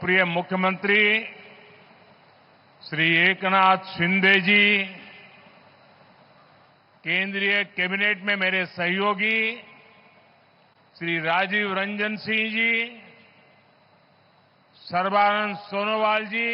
लोकप्रिय मुख्यमंत्री श्री एकनाथ शिंदे जी, केंद्रीय कैबिनेट में मेरे सहयोगी श्री राजीव रंजन सिंह जी, सर्बानंद सोनोवाल जी,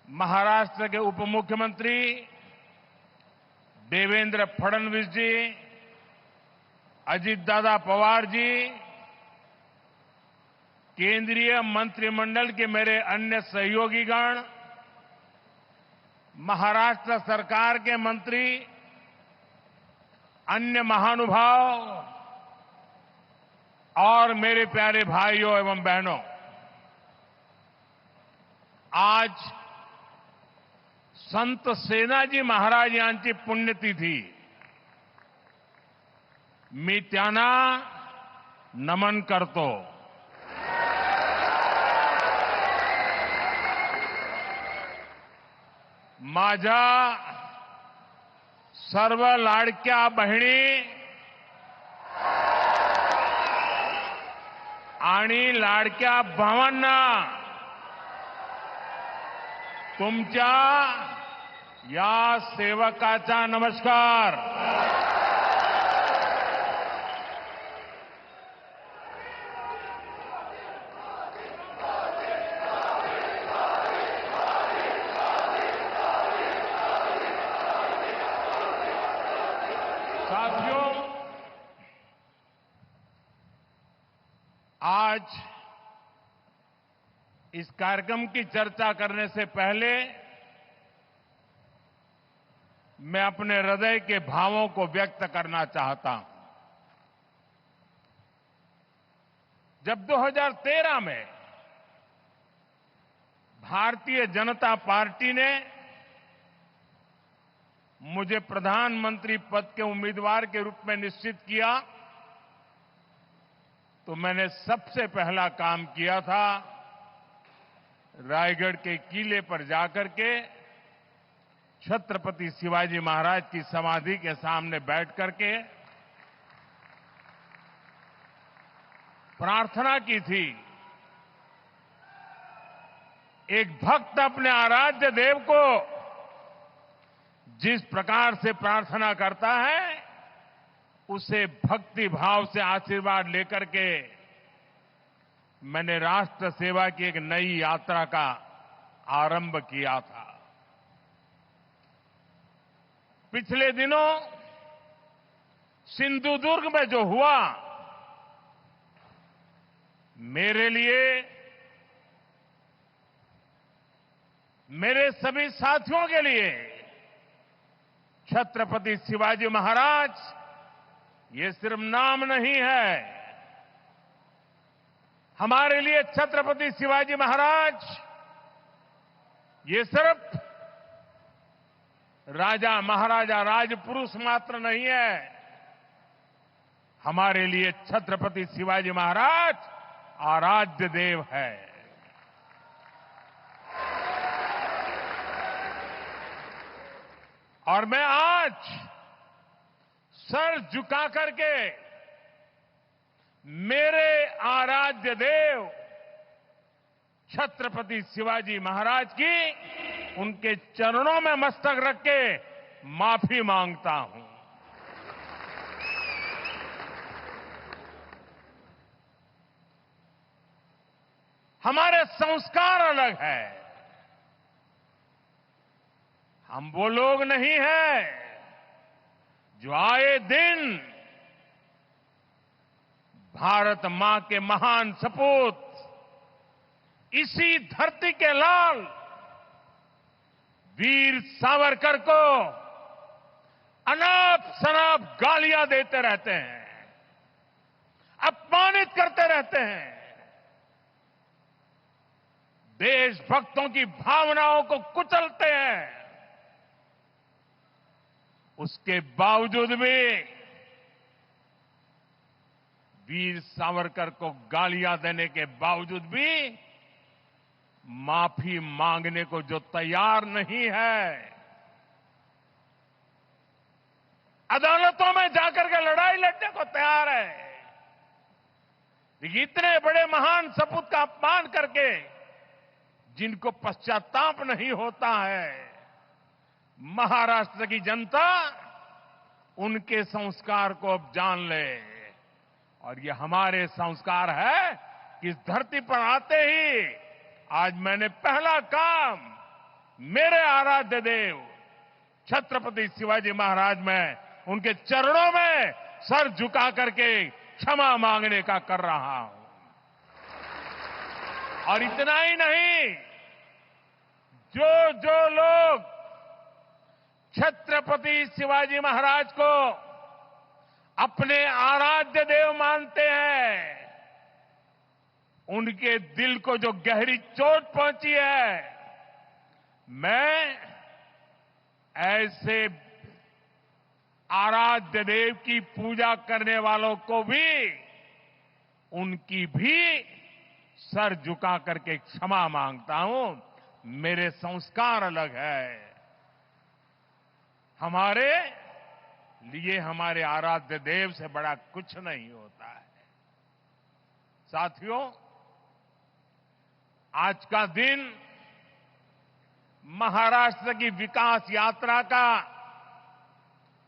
महाराष्ट्र के उप मुख्यमंत्री देवेंद्र फडणवीस जी, अजीत दादा पवार जी, केंद्रीय मंत्रिमंडल के मेरे अन्य सहयोगीगण, महाराष्ट्र सरकार के मंत्री, अन्य महानुभाव और मेरे प्यारे भाइयों एवं बहनों, आज संत सेनाजी महाराज यांची पुण्यतिथी. मी त्यांना नमन करतो. माझ्या सर्व लाडक्या बहिणी आणि लाडक्या भावांना तुमच्या या सेवकाचा नमस्कार. साथियों, आज इस कार्यक्रम की चर्चा करने से पहले मैं अपने हृदय के भावों को व्यक्त करना चाहता हूं. जब 2013 में भारतीय जनता पार्टी ने मुझे प्रधानमंत्री पद के उम्मीदवार के रूप में निश्चित किया, तो मैंने सबसे पहला काम किया था रायगढ़ के किले पर जाकर के छत्रपति शिवाजी महाराज की समाधि के सामने बैठ करके प्रार्थना की थी. एक भक्त अपने आराध्य देव को जिस प्रकार से प्रार्थना करता है, उसे भक्ति भाव से आशीर्वाद लेकर के मैंने राष्ट्र सेवा की एक नई यात्रा का आरंभ किया था. पिछले दिनों सिंधुदुर्ग में जो हुआ, मेरे लिए, मेरे सभी साथियों के लिए छत्रपति शिवाजी महाराज ये सिर्फ नाम नहीं है. हमारे लिए छत्रपति शिवाजी महाराज ये सिर्फ राजा महाराजा राजपुरुष मात्र नहीं है. हमारे लिए छत्रपति शिवाजी महाराज आराध्य देव है. और मैं आज सर झुका करके मेरे आराध्य देव छत्रपति शिवाजी महाराज की उनके चरणों में मस्तक रख के माफी मांगता हूं. हमारे संस्कार अलग है. हम वो लोग नहीं हैं जो आए दिन भारत मां के महान सपूत, इसी धरती के लाल वीर सावरकर को अनाप शनाप गालियां देते रहते हैं, अपमानित करते रहते हैं, देशभक्तों की भावनाओं को कुचलते हैं. उसके बावजूद भी वीर सावरकर को गालियां देने के बावजूद भी माफी मांगने को जो तैयार नहीं है, अदालतों में जाकर के लड़ाई लड़ने को तैयार है, इतने बड़े महान सपूत का अपमान के जिनको पश्चाताप नहीं होता है, महाराष्ट्र की जनता उनके संस्कार को अब जान ले। और ये हमारे संस्कार है कि इस धरती पर आते ही आज मैंने पहला काम मेरे आराध्य देव छत्रपति शिवाजी महाराज में उनके चरणों में सर झुका करके क्षमा मांगने का कर रहा हूं। और इतना ही नहीं, जो लोग छत्रपति शिवाजी महाराज को अपने आराध्य देव मानते हैं, उनके दिल को जो गहरी चोट पहुंची है, मैं ऐसे आराध्य देव की पूजा करने वालों को भी, उनकी भी सर झुका करके क्षमा मांगता हूं। मेरे संस्कार अलग है। हमारे लिए हमारे आराध्य देव से बड़ा कुछ नहीं होता है। साथियों, आज का दिन महाराष्ट्र की विकास यात्रा का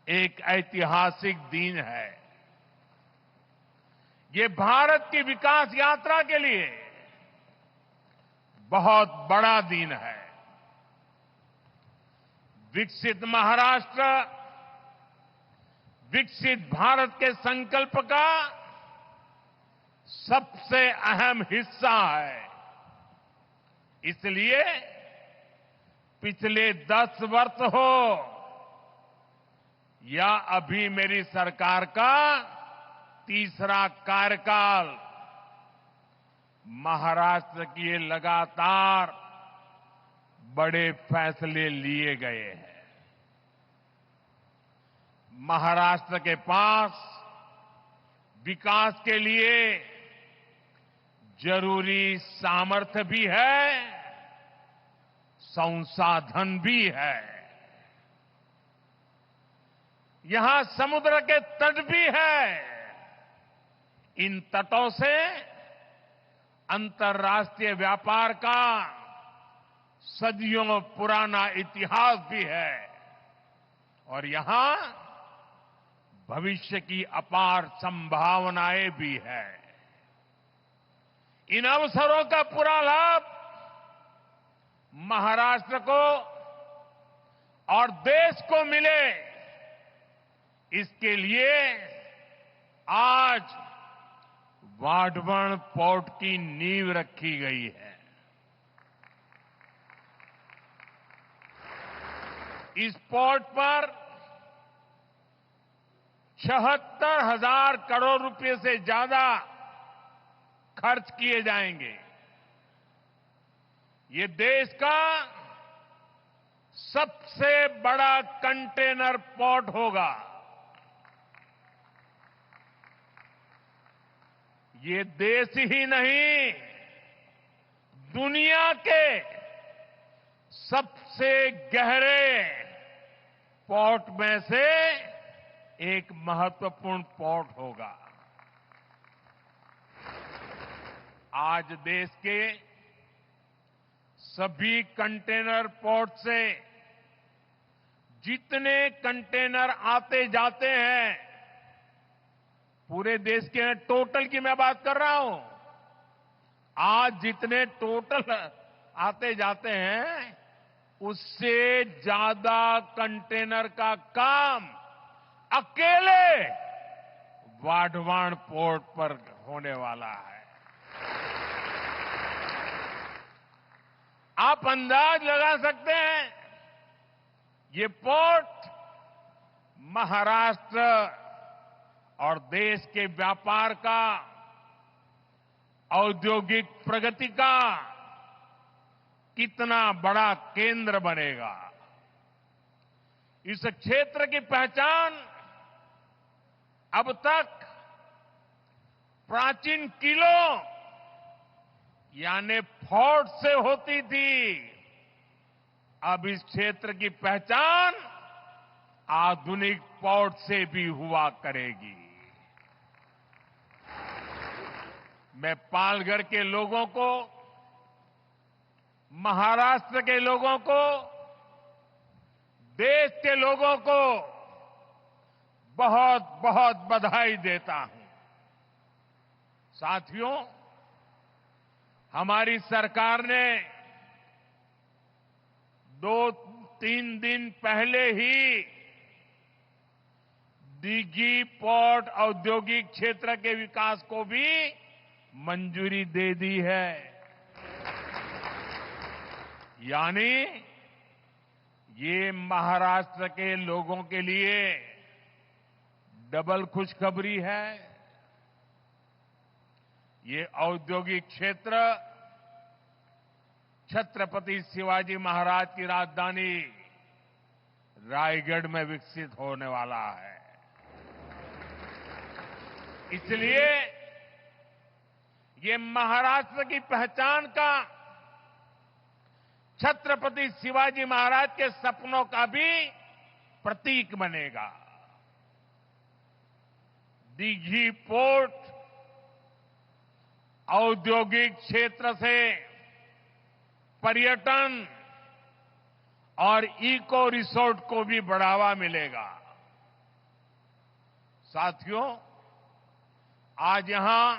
एक ऐतिहासिक दिन है। ये भारत की विकास यात्रा के लिए बहुत बड़ा दिन है। विकसित महाराष्ट्र विकसित भारत के संकल्प का सबसे अहम हिस्सा है। इसलिए पिछले 10 वर्ष हो या अभी मेरी सरकार का तीसरा कार्यकाल, महाराष्ट्र के लिए लगातार बड़े फैसले लिए गए हैं। महाराष्ट्र के पास विकास के लिए जरूरी सामर्थ्य भी है, संसाधन भी है। यहां समुद्र के तट भी है। इन तटों से अंतर्राष्ट्रीय व्यापार का सदियों पुराना इतिहास भी है और यहां भविष्य की अपार संभावनाएं भी है। इन अवसरों का पूरा लाभ महाराष्ट्र को और देश को मिले, इसके लिए आज वाढवण पोर्ट की नींव रखी गई है। इस पोर्ट पर 76,000 करोड़ रुपए से ज्यादा खर्च किए जाएंगे। ये देश का सबसे बड़ा कंटेनर पोर्ट होगा। ये देश ही नहीं, दुनिया के सबसे गहरे पोर्ट में से एक महत्वपूर्ण पोर्ट होगा। आज देश के सभी कंटेनर पोर्ट से जितने कंटेनर आते जाते हैं, पूरे देश के टोटल की मैं बात कर रहा हूं, आज जितने टोटल आते जाते हैं उससे ज्यादा कंटेनर का काम अकेले वाढवण पोर्ट पर होने वाला है। आप अंदाज लगा सकते हैं ये पोर्ट महाराष्ट्र और देश के व्यापार का, औद्योगिक प्रगति का कितना बड़ा केंद्र बनेगा। इस क्षेत्र की पहचान अब तक प्राचीन किलों यानी फोर्ट से होती थी। अब इस क्षेत्र की पहचान आधुनिक पोर्ट से भी हुआ करेगी। मैं पालघर के लोगों को महाराष्ट्र के लोगों को, देश के लोगों को बहुत बहुत बधाई देता हूं। साथियों, हमारी सरकार ने 2-3 दिन पहले ही दीघी पोर्ट औद्योगिक क्षेत्र के विकास को भी मंजूरी दे दी है। यानी ये महाराष्ट्र के लोगों के लिए डबल खुशखबरी है। ये औद्योगिक क्षेत्र छत्रपति शिवाजी महाराज की राजधानी रायगढ़ में विकसित होने वाला है। इसलिए ये महाराष्ट्र की पहचान का, छत्रपति शिवाजी महाराज के सपनों का भी प्रतीक बनेगा। दीघी पोर्ट औद्योगिक क्षेत्र से पर्यटन और इको रिसोर्ट को भी बढ़ावा मिलेगा। साथियों, आज यहां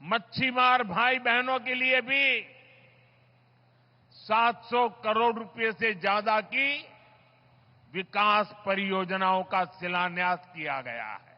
मच्छीमार भाई बहनों के लिए भी 700 करोड़ रुपए से ज्यादा की विकास परियोजनाओं का शिलान्यास किया गया है।